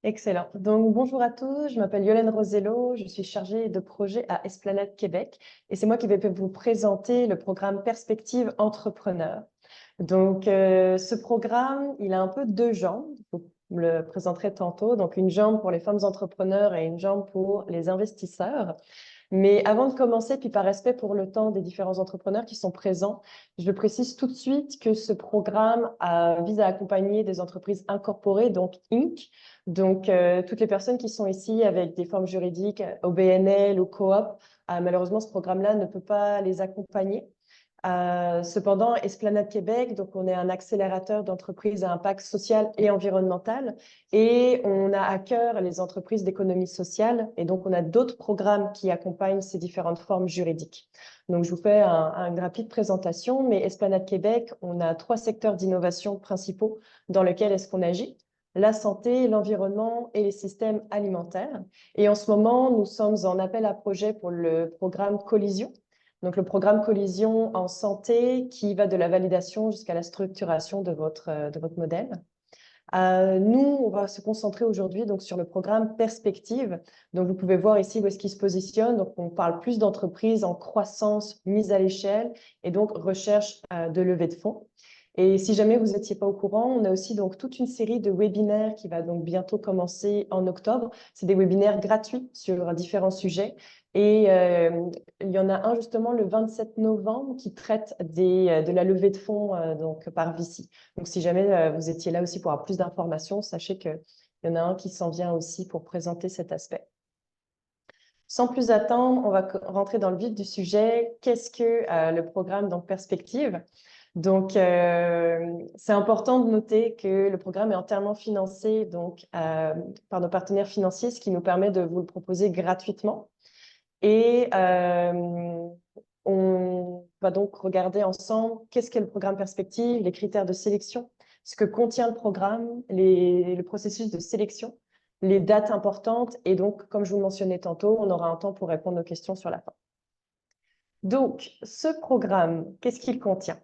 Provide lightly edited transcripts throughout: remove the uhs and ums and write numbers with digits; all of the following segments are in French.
Excellent. Donc, bonjour à tous, je m'appelle Yolène Rosello, je suis chargée de projet à Esplanade Québec et c'est moi qui vais vous présenter le programme Perspective Entrepreneur. Donc, ce programme, il a un peu deux jambes, je vous le présenterai tantôt. Donc, une jambe pour les femmes entrepreneurs et une jambe pour les investisseurs. Mais avant de commencer, puis par respect pour le temps des différents entrepreneurs qui sont présents, je précise tout de suite que ce programme vise à accompagner des entreprises incorporées, donc Inc. Donc, toutes les personnes qui sont ici avec des formes juridiques au BNL, au coop, malheureusement, ce programme-là ne peut pas les accompagner. Cependant, Esplanade Québec, donc on est un accélérateur d'entreprises à impact social et environnemental et on a à cœur les entreprises d'économie sociale et donc on a d'autres programmes qui accompagnent ces différentes formes juridiques. Donc je vous fais une rapide présentation, mais Esplanade Québec, on a trois secteurs d'innovation principaux dans lesquels est-ce qu'on agit: la santé, l'environnement et les systèmes alimentaires. Et en ce moment, nous sommes en appel à projet pour le programme Collision. Donc, le programme Collision en santé qui va de la validation jusqu'à la structuration de votre modèle. Nous, on va se concentrer aujourd'hui donc sur le programme Perspective. Donc, vous pouvez voir ici où est-ce qu'il se positionne. Donc, on parle plus d'entreprises en croissance, mise à l'échelle et donc recherche de levée de fonds. Et si jamais vous n'étiez pas au courant, on a aussi donc toute une série de webinaires qui va donc bientôt commencer en octobre. C'est des webinaires gratuits sur différents sujets. Et il y en a un justement le 27 novembre qui traite de la levée de fonds donc par VC. Donc si jamais vous étiez là aussi pour avoir plus d'informations, sachez qu'il y en a un qui s'en vient aussi pour présenter cet aspect. Sans plus attendre, on va rentrer dans le vif du sujet. Qu'est-ce que le programme donc Perspective? Donc, c'est important de noter que le programme est entièrement financé donc, par nos partenaires financiers, ce qui nous permet de vous le proposer gratuitement. Et on va donc regarder ensemble qu'est-ce qu'est le programme Perspective, les critères de sélection, ce que contient le programme, le processus de sélection, les dates importantes. Et donc, comme je vous le mentionnais tantôt, on aura un temps pour répondre aux questions sur la fin. Donc, ce programme, qu'est-ce qu'il contient?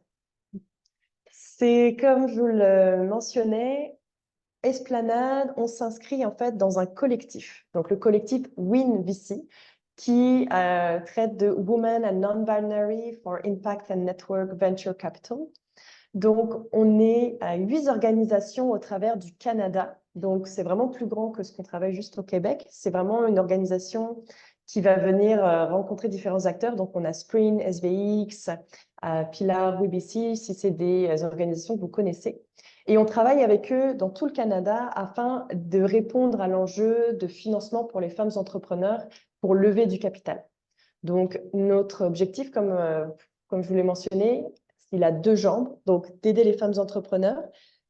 C'est comme je vous le mentionnais, Esplanade, on s'inscrit en fait dans un collectif. Donc, le collectif WinVC, qui traite de Women and Non-Binary for Impact and Network Venture Capital. Donc, on est à 8 organisations au travers du Canada. Donc, c'est vraiment plus grand que ce qu'on travaille juste au Québec. C'est vraiment une organisation qui va venir rencontrer différents acteurs. Donc, on a Spring, SVX, Pilar, WBC, si c'est des organisations que vous connaissez. Et on travaille avec eux dans tout le Canada afin de répondre à l'enjeu de financement pour les femmes entrepreneurs pour lever du capital. Donc, notre objectif, comme je vous l'ai mentionné, il a deux jambes, donc d'aider les femmes entrepreneurs,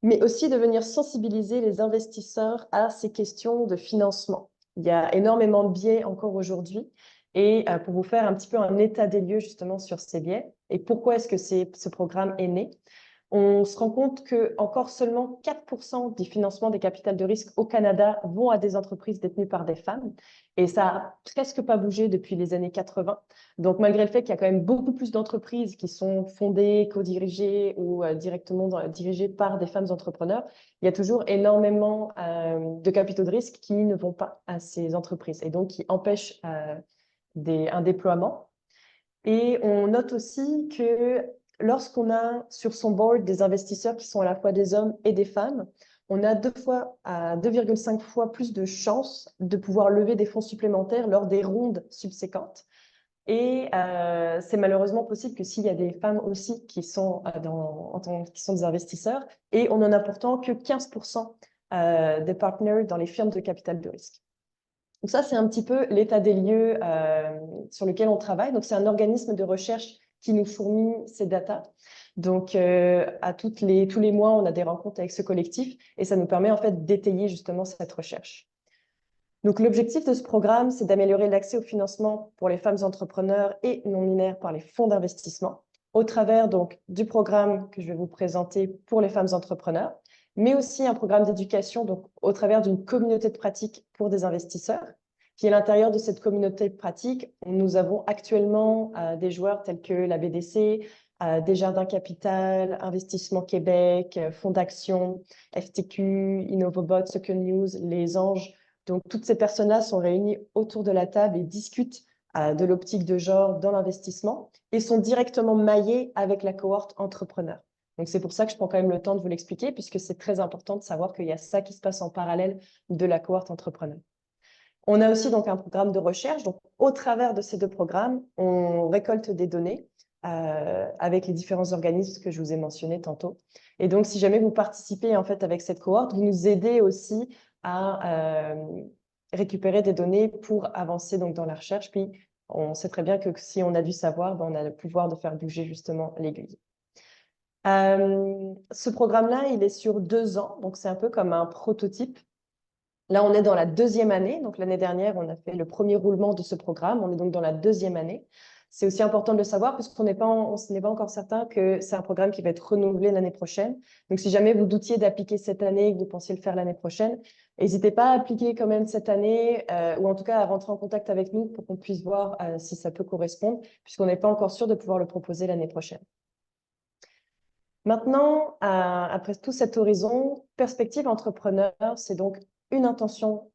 mais aussi de venir sensibiliser les investisseurs à ces questions de financement. Il y a énormément de biais encore aujourd'hui. Et pour vous faire un petit peu un état des lieux justement sur ces biais et pourquoi est-ce que ce programme est né, on se rend compte que encore seulement 4% des financements des capitales de risque au Canada vont à des entreprises détenues par des femmes. Et ça n'a presque pas bougé depuis les années 80. Donc, malgré le fait qu'il y a quand même beaucoup plus d'entreprises qui sont fondées, co-dirigées ou directement dirigées par des femmes entrepreneurs, il y a toujours énormément de capitaux de risque qui ne vont pas à ces entreprises et donc qui empêchent un déploiement. Et on note aussi que lorsqu'on a sur son board des investisseurs qui sont à la fois des hommes et des femmes, on a 2,5 fois plus de chances de pouvoir lever des fonds supplémentaires lors des rondes subséquentes. Et c'est malheureusement possible que s'il y a des femmes aussi qui sont, qui sont des investisseurs, et on n'en a pourtant que 15% des partners dans les firmes de capital de risque. Donc ça, c'est un petit peu l'état des lieux sur lequel on travaille. Donc, c'est un organisme de recherche qui nous fournit ces datas. Donc, tous les mois, on a des rencontres avec ce collectif et ça nous permet en fait d'étayer justement cette recherche. Donc, l'objectif de ce programme, c'est d'améliorer l'accès au financement pour les femmes entrepreneurs et non binaires par les fonds d'investissement au travers donc du programme que je vais vous présenter pour les femmes entrepreneurs, mais aussi un programme d'éducation donc au travers d'une communauté de pratique pour des investisseurs. Puis à l'intérieur de cette communauté de pratique, nous avons actuellement des joueurs tels que la BDC, Desjardins Capital, Investissement Québec, Fonds d'Action, FTQ, Innovobot, Second News, Les Anges. Donc, toutes ces personnes-là sont réunies autour de la table et discutent de l'optique de genre dans l'investissement et sont directement maillées avec la cohorte entrepreneur. Donc, c'est pour ça que je prends quand même le temps de vous l'expliquer, puisque c'est très important de savoir qu'il y a ça qui se passe en parallèle de la cohorte entrepreneur. On a aussi donc un programme de recherche. Donc, au travers de ces deux programmes, on récolte des données avec les différents organismes que je vous ai mentionnés tantôt. Et donc, si jamais vous participez en fait avec cette cohorte, vous nous aidez aussi à récupérer des données pour avancer donc dans la recherche. Puis, on sait très bien que si on a du savoir, ben, on a le pouvoir de faire bouger justement l'aiguille. Ce programme-là, il est sur 2 ans, donc c'est un peu comme un prototype. Là, on est dans la 2e année. Donc, l'année dernière, on a fait le premier roulement de ce programme. On est donc dans la 2e année. C'est aussi important de le savoir parce qu'on n'est pas encore certain que c'est un programme qui va être renouvelé l'année prochaine. Donc, si jamais vous doutiez d'appliquer cette année et que vous pensiez le faire l'année prochaine, n'hésitez pas à appliquer quand même cette année ou en tout cas à rentrer en contact avec nous pour qu'on puisse voir si ça peut correspondre puisqu'on n'est pas encore sûr de pouvoir le proposer l'année prochaine. Maintenant, après tout cet horizon, perspective entrepreneur, c'est donc une intention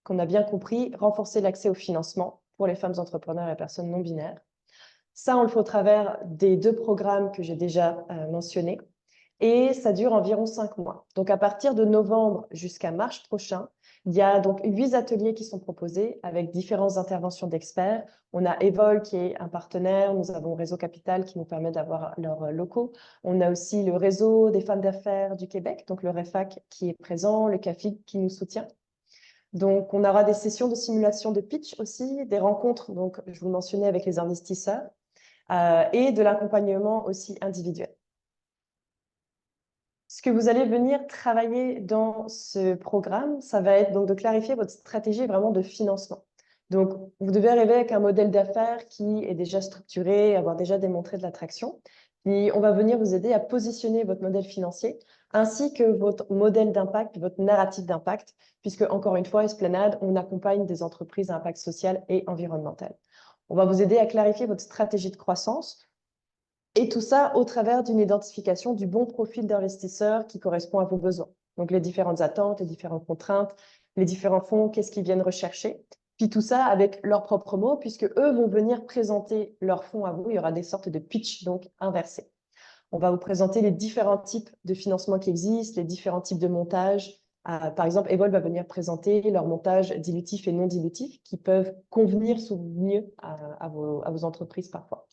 qu'on a bien compris, renforcer l'accès au financement pour les femmes entrepreneurs et personnes non binaires. Ça, on le fait au travers des 2 programmes que j'ai déjà mentionnés. Et ça dure environ 5 mois. Donc, à partir de novembre jusqu'à mars prochain, il y a donc 8 ateliers qui sont proposés avec différentes interventions d'experts. On a Evol qui est un partenaire, nous avons Réseau Capital qui nous permet d'avoir leurs locaux. On a aussi le Réseau des femmes d'affaires du Québec, donc le REFAC qui est présent, le CAFIC qui nous soutient. Donc, on aura des sessions de simulation de pitch aussi, des rencontres, donc je vous mentionnais avec les investisseurs, et de l'accompagnement aussi individuel. Ce que vous allez venir travailler dans ce programme, ça va être donc de clarifier votre stratégie vraiment de financement. Donc, vous devez arriver avec un modèle d'affaires qui est déjà structuré, avoir déjà démontré de l'attraction. Puis, on va venir vous aider à positionner votre modèle financier ainsi que votre modèle d'impact, votre narratif d'impact, puisque, encore une fois, Esplanade, on accompagne des entreprises à impact social et environnemental. On va vous aider à clarifier votre stratégie de croissance, et tout ça au travers d'une identification du bon profil d'investisseur qui correspond à vos besoins. Donc, les différentes attentes, les différentes contraintes, les différents fonds, qu'est-ce qu'ils viennent rechercher. Puis tout ça avec leurs propres mots, puisque eux vont venir présenter leurs fonds à vous. Il y aura des sortes de pitch donc inversés. On va vous présenter les différents types de financement qui existent, les différents types de montage. Par exemple, Evol va venir présenter leur montage dilutif et non dilutif qui peuvent convenir mieux à vos entreprises parfois.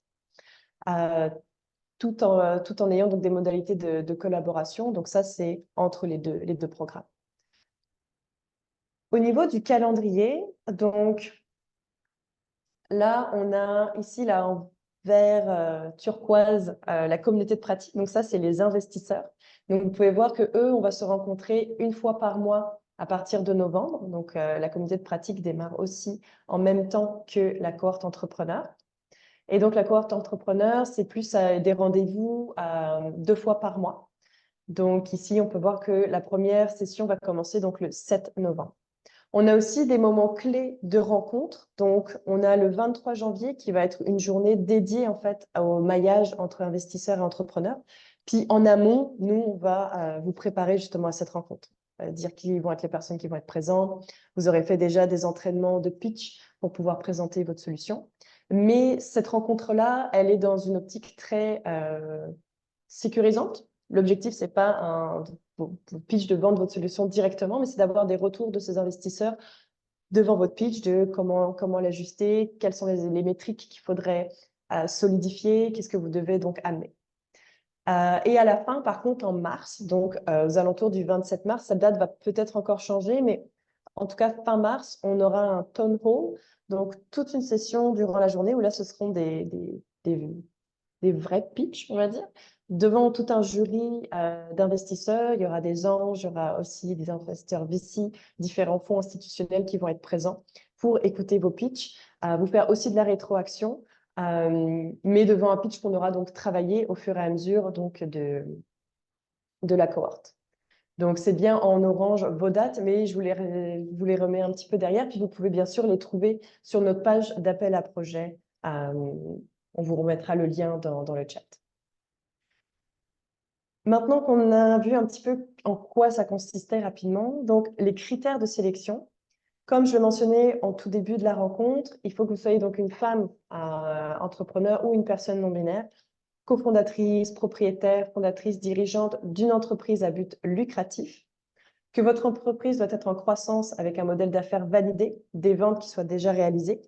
Tout en ayant donc des modalités de collaboration. Donc ça, c'est entre les deux programmes. Au niveau du calendrier, donc là, on a ici là, en vert turquoise la communauté de pratique. Donc ça, c'est les investisseurs. Donc vous pouvez voir que eux, on va se rencontrer une fois par mois à partir de novembre. Donc la communauté de pratique démarre aussi en même temps que la cohorte entrepreneur. Et donc, la cohorte entrepreneur, c'est plus des rendez-vous 2 fois par mois. Donc, ici, on peut voir que la première session va commencer donc, le 7 novembre. On a aussi des moments clés de rencontre. Donc, on a le 23 janvier qui va être une journée dédiée en fait au maillage entre investisseurs et entrepreneurs. Puis, en amont, nous, on va vous préparer justement à cette rencontre. Dire qui vont être les personnes qui vont être présentes. Vous aurez fait déjà des entraînements de pitch pour pouvoir présenter votre solution. Mais cette rencontre-là, elle est dans une optique très sécurisante. L'objectif, ce n'est pas vous pitch de vendre votre solution directement, mais c'est d'avoir des retours de ces investisseurs devant votre pitch, de comment l'ajuster, quelles sont les métriques qu'il faudrait solidifier, qu'est-ce que vous devez donc amener. Et à la fin, par contre, en mars, donc aux alentours du 27 mars, cette date va peut-être encore changer, mais en tout cas, fin mars, on aura un town hall, donc toute une session durant la journée où là, ce seront des vrais pitchs, on va dire, devant tout un jury d'investisseurs. Il y aura des anges, il y aura aussi des investisseurs VC, différents fonds institutionnels qui vont être présents pour écouter vos pitchs, vous faire aussi de la rétroaction, mais devant un pitch qu'on aura donc travaillé au fur et à mesure donc, de la cohorte. Donc, c'est bien en orange vos dates, mais je vous les remets un petit peu derrière. Puis, vous pouvez bien sûr les trouver sur notre page d'appel à projet On vous remettra le lien dans le chat. Maintenant qu'on a vu un petit peu en quoi ça consistait rapidement, donc les critères de sélection, comme je le mentionnais en tout début de la rencontre, il faut que vous soyez donc une femme entrepreneur ou une personne non binaire, cofondatrice, propriétaire, fondatrice, dirigeante d'une entreprise à but lucratif, que votre entreprise doit être en croissance avec un modèle d'affaires validé, des ventes qui soient déjà réalisées.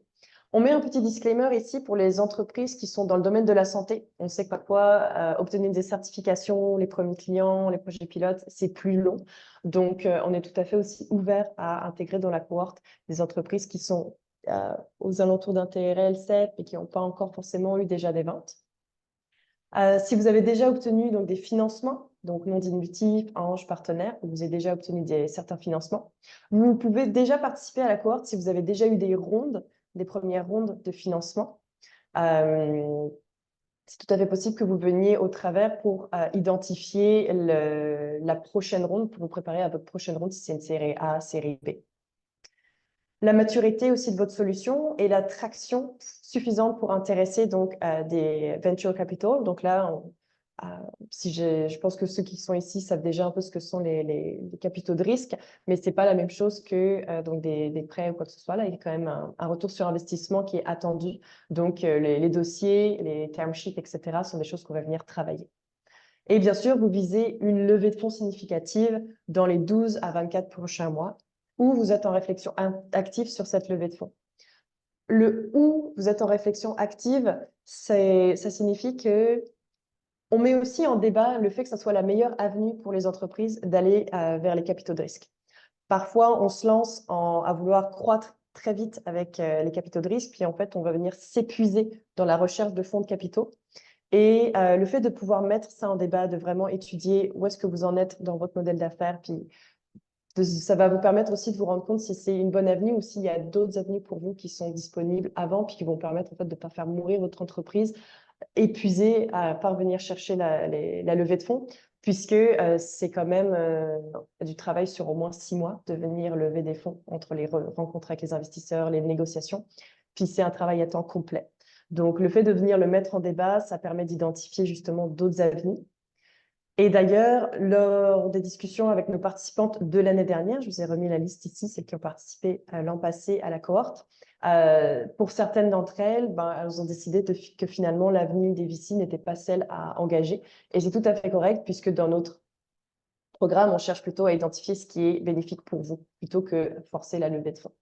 On met un petit disclaimer ici pour les entreprises qui sont dans le domaine de la santé. On sait que parfois, obtenir des certifications, les premiers clients, les projets pilotes, c'est plus long. Donc, on est tout à fait aussi ouvert à intégrer dans la cohorte des entreprises qui sont aux alentours d'un TRL 7 et qui n'ont pas encore forcément eu déjà des ventes. Si vous avez déjà obtenu donc, des financements, donc non dilutifs, anges, partenaires, vous avez déjà obtenu certains financements, vous pouvez déjà participer à la cohorte si vous avez déjà eu des premières rondes de financement. C'est tout à fait possible que vous veniez au travers pour identifier la prochaine ronde, pour vous préparer à votre prochaine ronde si c'est une série A, série B. La maturité aussi de votre solution et la traction suffisante pour intéresser donc des venture capital. Donc là, je pense que ceux qui sont ici savent déjà un peu ce que sont les capitaux de risque, mais c'est pas la même chose que donc des prêts ou quoi que ce soit. Là, il y a quand même un retour sur investissement qui est attendu. Donc les dossiers, les term sheets, etc. sont des choses qu'on va venir travailler. Et bien sûr, vous visez une levée de fonds significative dans les 12 à 24 prochains mois, où vous êtes en réflexion active sur cette levée de fonds. Le où vous êtes en réflexion active, ça signifie que on met aussi en débat le fait que ça soit la meilleure avenue pour les entreprises d'aller vers les capitaux de risque. Parfois, on se lance à vouloir croître très vite avec les capitaux de risque, puis en fait, on va venir s'épuiser dans la recherche de fonds de capitaux. Et le fait de pouvoir mettre ça en débat, de vraiment étudier où est-ce que vous en êtes dans votre modèle d'affaires, puis ça va vous permettre aussi de vous rendre compte si c'est une bonne avenue ou s'il y a d'autres avenues pour vous qui sont disponibles avant, puis qui vont permettre en fait de ne pas faire mourir votre entreprise, épuisée à parvenir chercher la levée de fonds, puisque c'est quand même du travail sur au moins 6 mois de venir lever des fonds entre les rencontres avec les investisseurs, les négociations, puis c'est un travail à temps complet. Donc, le fait de venir le mettre en débat, ça permet d'identifier justement d'autres avenues. Et d'ailleurs, lors des discussions avec nos participantes de l'année dernière, je vous ai remis la liste ici, celles qui ont participé l'an passé à la cohorte. Pour certaines d'entre elles, elles ont décidé que finalement l'avenue des VC n'était pas celle à engager. Et c'est tout à fait correct, puisque dans notre programme, on cherche plutôt à identifier ce qui est bénéfique pour vous, plutôt que forcer la levée de fonds.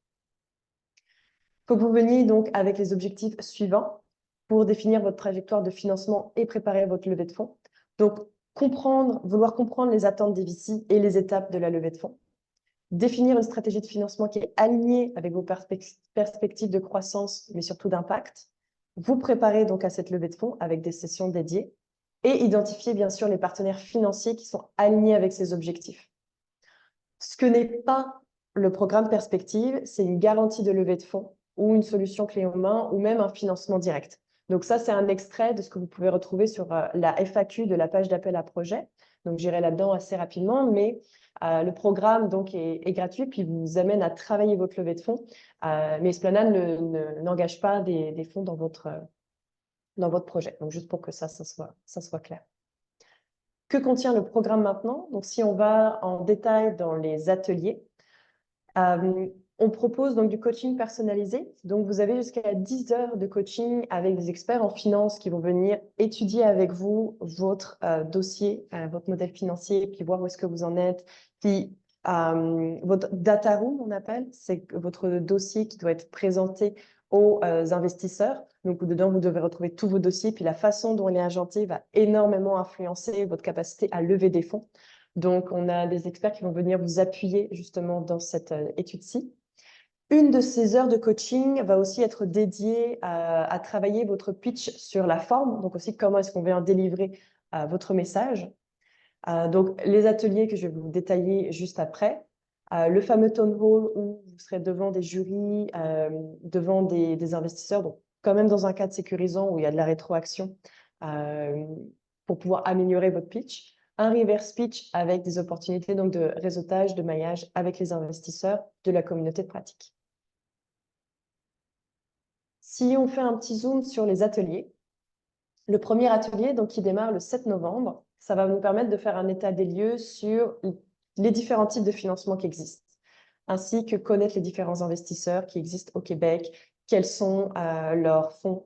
Il faut que vous veniez donc avec les objectifs suivants pour définir votre trajectoire de financement et préparer votre levée de fonds. Donc, vouloir comprendre les attentes des VC et les étapes de la levée de fonds. Définir une stratégie de financement qui est alignée avec vos perspectives de croissance, mais surtout d'impact. Vous préparez donc à cette levée de fonds avec des sessions dédiées et identifier bien sûr les partenaires financiers qui sont alignés avec ces objectifs. Ce que n'est pas le programme Perspective, c'est une garantie de levée de fonds ou une solution clé en main ou même un financement direct. Donc ça, c'est un extrait de ce que vous pouvez retrouver sur la FAQ de la page d'appel à projet. Donc j'irai là-dedans assez rapidement, mais le programme donc est gratuit puis vous amène à travailler votre levée de fonds. Mais Esplanade n'engage pas des fonds dans votre projet. Donc juste pour que ça soit clair. Que contient le programme maintenant? Donc si on va en détail dans les ateliers, on propose donc du coaching personnalisé. Donc, vous avez jusqu'à 10 heures de coaching avec des experts en finance qui vont venir étudier avec vous votre dossier, votre modèle financier, puis voir où est-ce que vous en êtes. Puis, votre data room, on appelle, c'est votre dossier qui doit être présenté aux investisseurs. Donc, dedans, vous devez retrouver tous vos dossiers. Puis, la façon dont il est agenté va énormément influencer votre capacité à lever des fonds. Donc, on a des experts qui vont venir vous appuyer justement dans cette étude-ci. Une de ces heures de coaching va aussi être dédiée à travailler votre pitch sur la forme, donc aussi comment est-ce qu'on vient délivrer votre message. Donc, les ateliers que je vais vous détailler juste après. Le fameux town hall où vous serez devant des jurys, devant des investisseurs, donc quand même dans un cadre sécurisant où il y a de la rétroaction pour pouvoir améliorer votre pitch. Un reverse pitch avec des opportunités donc de réseautage, de maillage avec les investisseurs de la communauté de pratique. Si on fait un petit zoom sur les ateliers, Le premier atelier, donc, qui démarre le 7 novembre, ça va nous permettre de faire un état des lieux sur les différents types de financement qui existent, ainsi que connaître les différents investisseurs qui existent au Québec, quels sont leurs fonds,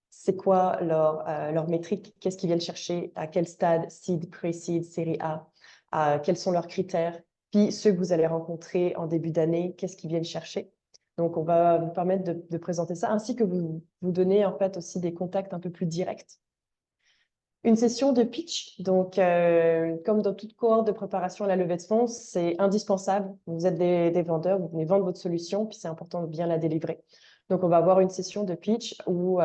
c'est quoi leur métrique, qu'est-ce qu'ils viennent chercher, à quel stade, seed, pre-seed, série A, quels sont leurs critères, puis ceux que vous allez rencontrer en début d'année, qu'est-ce qu'ils viennent chercher. Donc, on va vous permettre de présenter ça, ainsi que vous donner en fait aussi des contacts un peu plus directs. Une session de pitch, donc comme dans toute cohorte de préparation à la levée de fonds, c'est indispensable. Vous êtes des vendeurs, vous venez vendre votre solution, puis c'est important de bien la délivrer. Donc, on va avoir une session de pitch où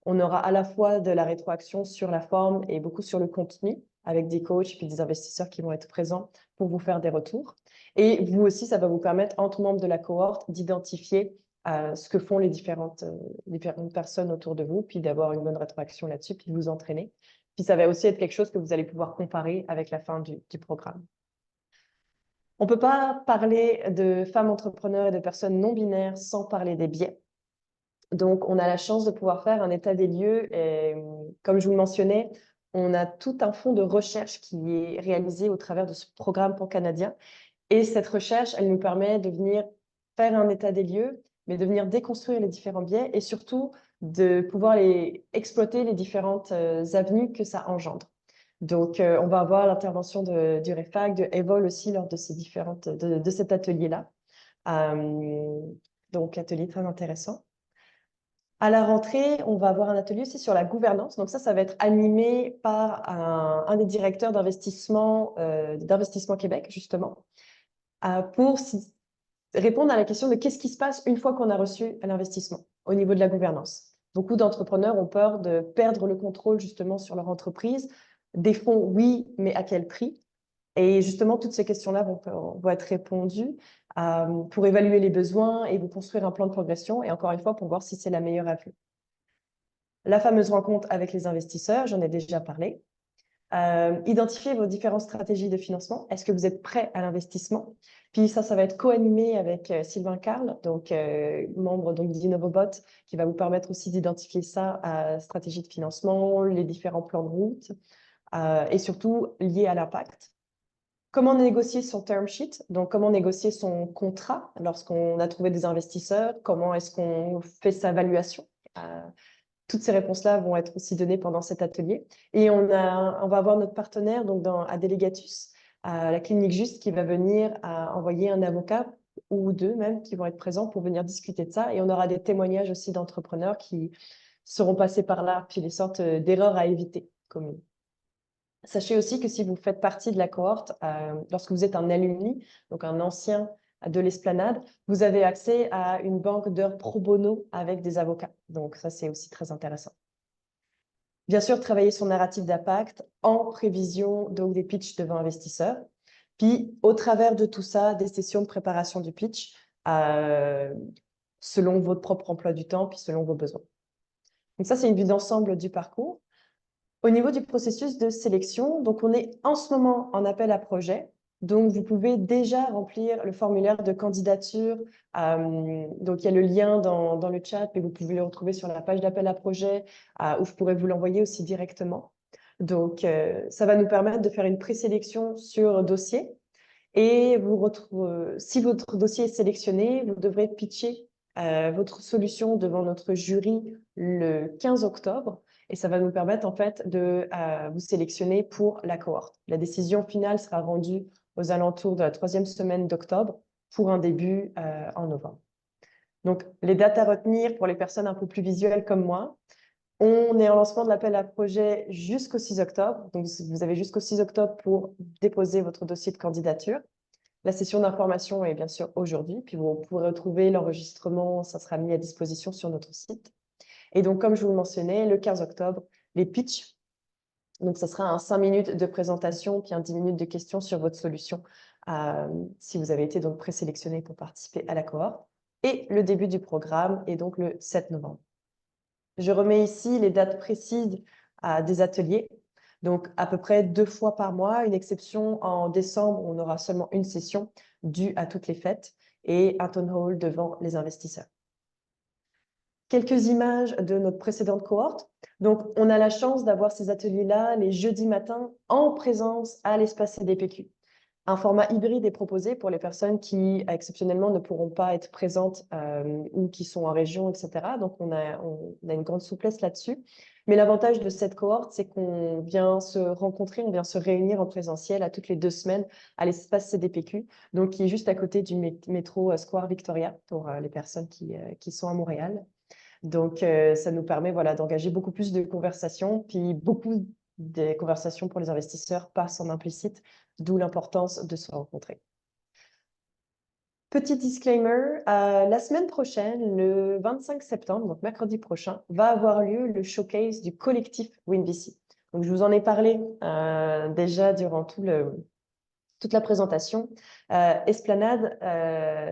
on aura à la fois de la rétroaction sur la forme et beaucoup sur le contenu, avec des coachs et puis des investisseurs qui vont être présents pour vous faire des retours. Et vous aussi, ça va vous permettre, entre membres de la cohorte, d'identifier ce que font les différentes personnes autour de vous, puis d'avoir une bonne rétroaction là-dessus, puis de vous entraîner. Puis ça va aussi être quelque chose que vous allez pouvoir comparer avec la fin du programme. On ne peut pas parler de femmes entrepreneurs et de personnes non binaires sans parler des biais. Donc, on a la chance de pouvoir faire un état des lieux. Et, comme je vous le mentionnais, on a tout un fonds de recherche qui est réalisé au travers de ce programme pan-canadien. Et cette recherche, elle nous permet de venir faire un état des lieux, mais de venir déconstruire les différents biais et surtout de pouvoir exploiter les différentes avenues que ça engendre. Donc, on va avoir l'intervention du REFAC, de Evol aussi lors de cet atelier-là. Donc, atelier très intéressant. À la rentrée, on va avoir un atelier aussi sur la gouvernance. Donc ça va être animé par un des directeurs d'Investissement Québec, justement, pour répondre à la question de qu'est-ce qui se passe une fois qu'on a reçu l'investissement au niveau de la gouvernance. Beaucoup d'entrepreneurs ont peur de perdre le contrôle justement sur leur entreprise. Des fonds, oui, mais à quel prix? Et justement, toutes ces questions-là vont être répondues pour évaluer les besoins et vous construire un plan de progression. Et encore une fois, pour voir si c'est la meilleure avenue. La fameuse rencontre avec les investisseurs, j'en ai déjà parlé. Identifier vos différentes stratégies de financement. Est-ce que vous êtes prêt à l'investissement? Puis ça va être co-animé avec Sylvain Carl, donc membre d'Innovobot, qui va vous permettre aussi d'identifier ça à stratégie de financement, les différents plans de route et surtout lié à l'impact. Comment négocier son term sheet, donc comment négocier son contrat lorsqu'on a trouvé des investisseurs, comment est-ce qu'on fait sa valuation. Toutes ces réponses-là vont être aussi données pendant cet atelier. Et on va avoir notre partenaire donc à Delegatus, à la clinique Juste, qui va venir envoyer un avocat ou deux même qui vont être présents pour venir discuter de ça. Et on aura des témoignages aussi d'entrepreneurs qui seront passés par là, puis des sortes d'erreurs à éviter communes. Sachez aussi que si vous faites partie de la cohorte, lorsque vous êtes un alumni, donc un ancien de l'Esplanade, vous avez accès à une banque d'heures pro bono avec des avocats. Donc ça, c'est aussi très intéressant. Bien sûr, travailler son narratif d'impact en prévision donc des pitchs devant investisseurs. Puis, au travers de tout ça, des sessions de préparation du pitch selon votre propre emploi du temps, puis selon vos besoins. Donc ça, c'est une vue d'ensemble du parcours. Au niveau du processus de sélection, donc on est en ce moment en appel à projet. Donc, vous pouvez déjà remplir le formulaire de candidature. Donc, il y a le lien dans le chat, mais vous pouvez le retrouver sur la page d'appel à projet où je pourrais vous l'envoyer aussi directement. Donc, ça va nous permettre de faire une présélection sur dossier. Et si votre dossier est sélectionné, vous devrez pitcher votre solution devant notre jury le 15 octobre. Et ça va nous permettre en fait de vous sélectionner pour la cohorte. La décision finale sera rendue aux alentours de la 3e semaine d'octobre pour un début en novembre. Donc, les dates à retenir pour les personnes un peu plus visuelles comme moi. On est en lancement de l'appel à projet jusqu'au 6 octobre. Donc, vous avez jusqu'au 6 octobre pour déposer votre dossier de candidature. La session d'information est bien sûr aujourd'hui, puis vous pourrez retrouver l'enregistrement, ça sera mis à disposition sur notre site. Et donc, comme je vous le mentionnais, le 15 octobre, les pitchs. Donc, ça sera un 5 minutes de présentation, puis un 10 minutes de questions sur votre solution, si vous avez été donc présélectionné pour participer à la cohorte. Et le début du programme est donc le 7 novembre. Je remets ici les dates précises des ateliers. Donc, à peu près 2 fois par mois, une exception en décembre, on aura seulement une session due à toutes les fêtes et un town hall devant les investisseurs. Quelques images de notre précédente cohorte. Donc, on a la chance d'avoir ces ateliers-là les jeudis matins en présence à l'espace CDPQ. Un format hybride est proposé pour les personnes qui, exceptionnellement, ne pourront pas être présentes ou qui sont en région, etc. Donc, on a une grande souplesse là-dessus. Mais l'avantage de cette cohorte, c'est qu'on vient se rencontrer, on vient se réunir en présentiel à toutes les 2 semaines à l'espace CDPQ, donc qui est juste à côté du métro Square Victoria pour les personnes qui sont à Montréal. Donc, ça nous permet d'engager beaucoup plus de conversations, puis beaucoup des conversations pour les investisseurs passent en implicite, d'où l'importance de se rencontrer. Petit disclaimer, la semaine prochaine, le 25 septembre, donc mercredi prochain, va avoir lieu le showcase du collectif WinVC. Donc, je vous en ai parlé déjà durant toute la présentation. Esplanade,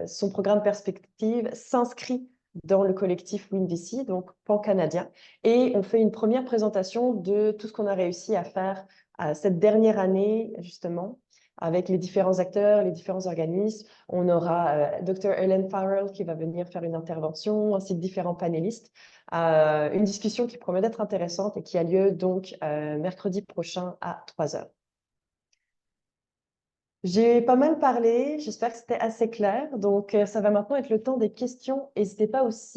son programme Perspective s'inscrit dans le collectif WinVC, donc pan-canadien. Et on fait une première présentation de tout ce qu'on a réussi à faire cette dernière année, justement, avec les différents acteurs, les différents organismes. On aura Dr. Helen Farrell qui va venir faire une intervention, ainsi que différents panélistes. Une discussion qui promet d'être intéressante et qui a lieu donc mercredi prochain à 3 heures. J'ai pas mal parlé, j'espère que c'était assez clair. Donc, ça va maintenant être le temps des questions. N'hésitez pas aussi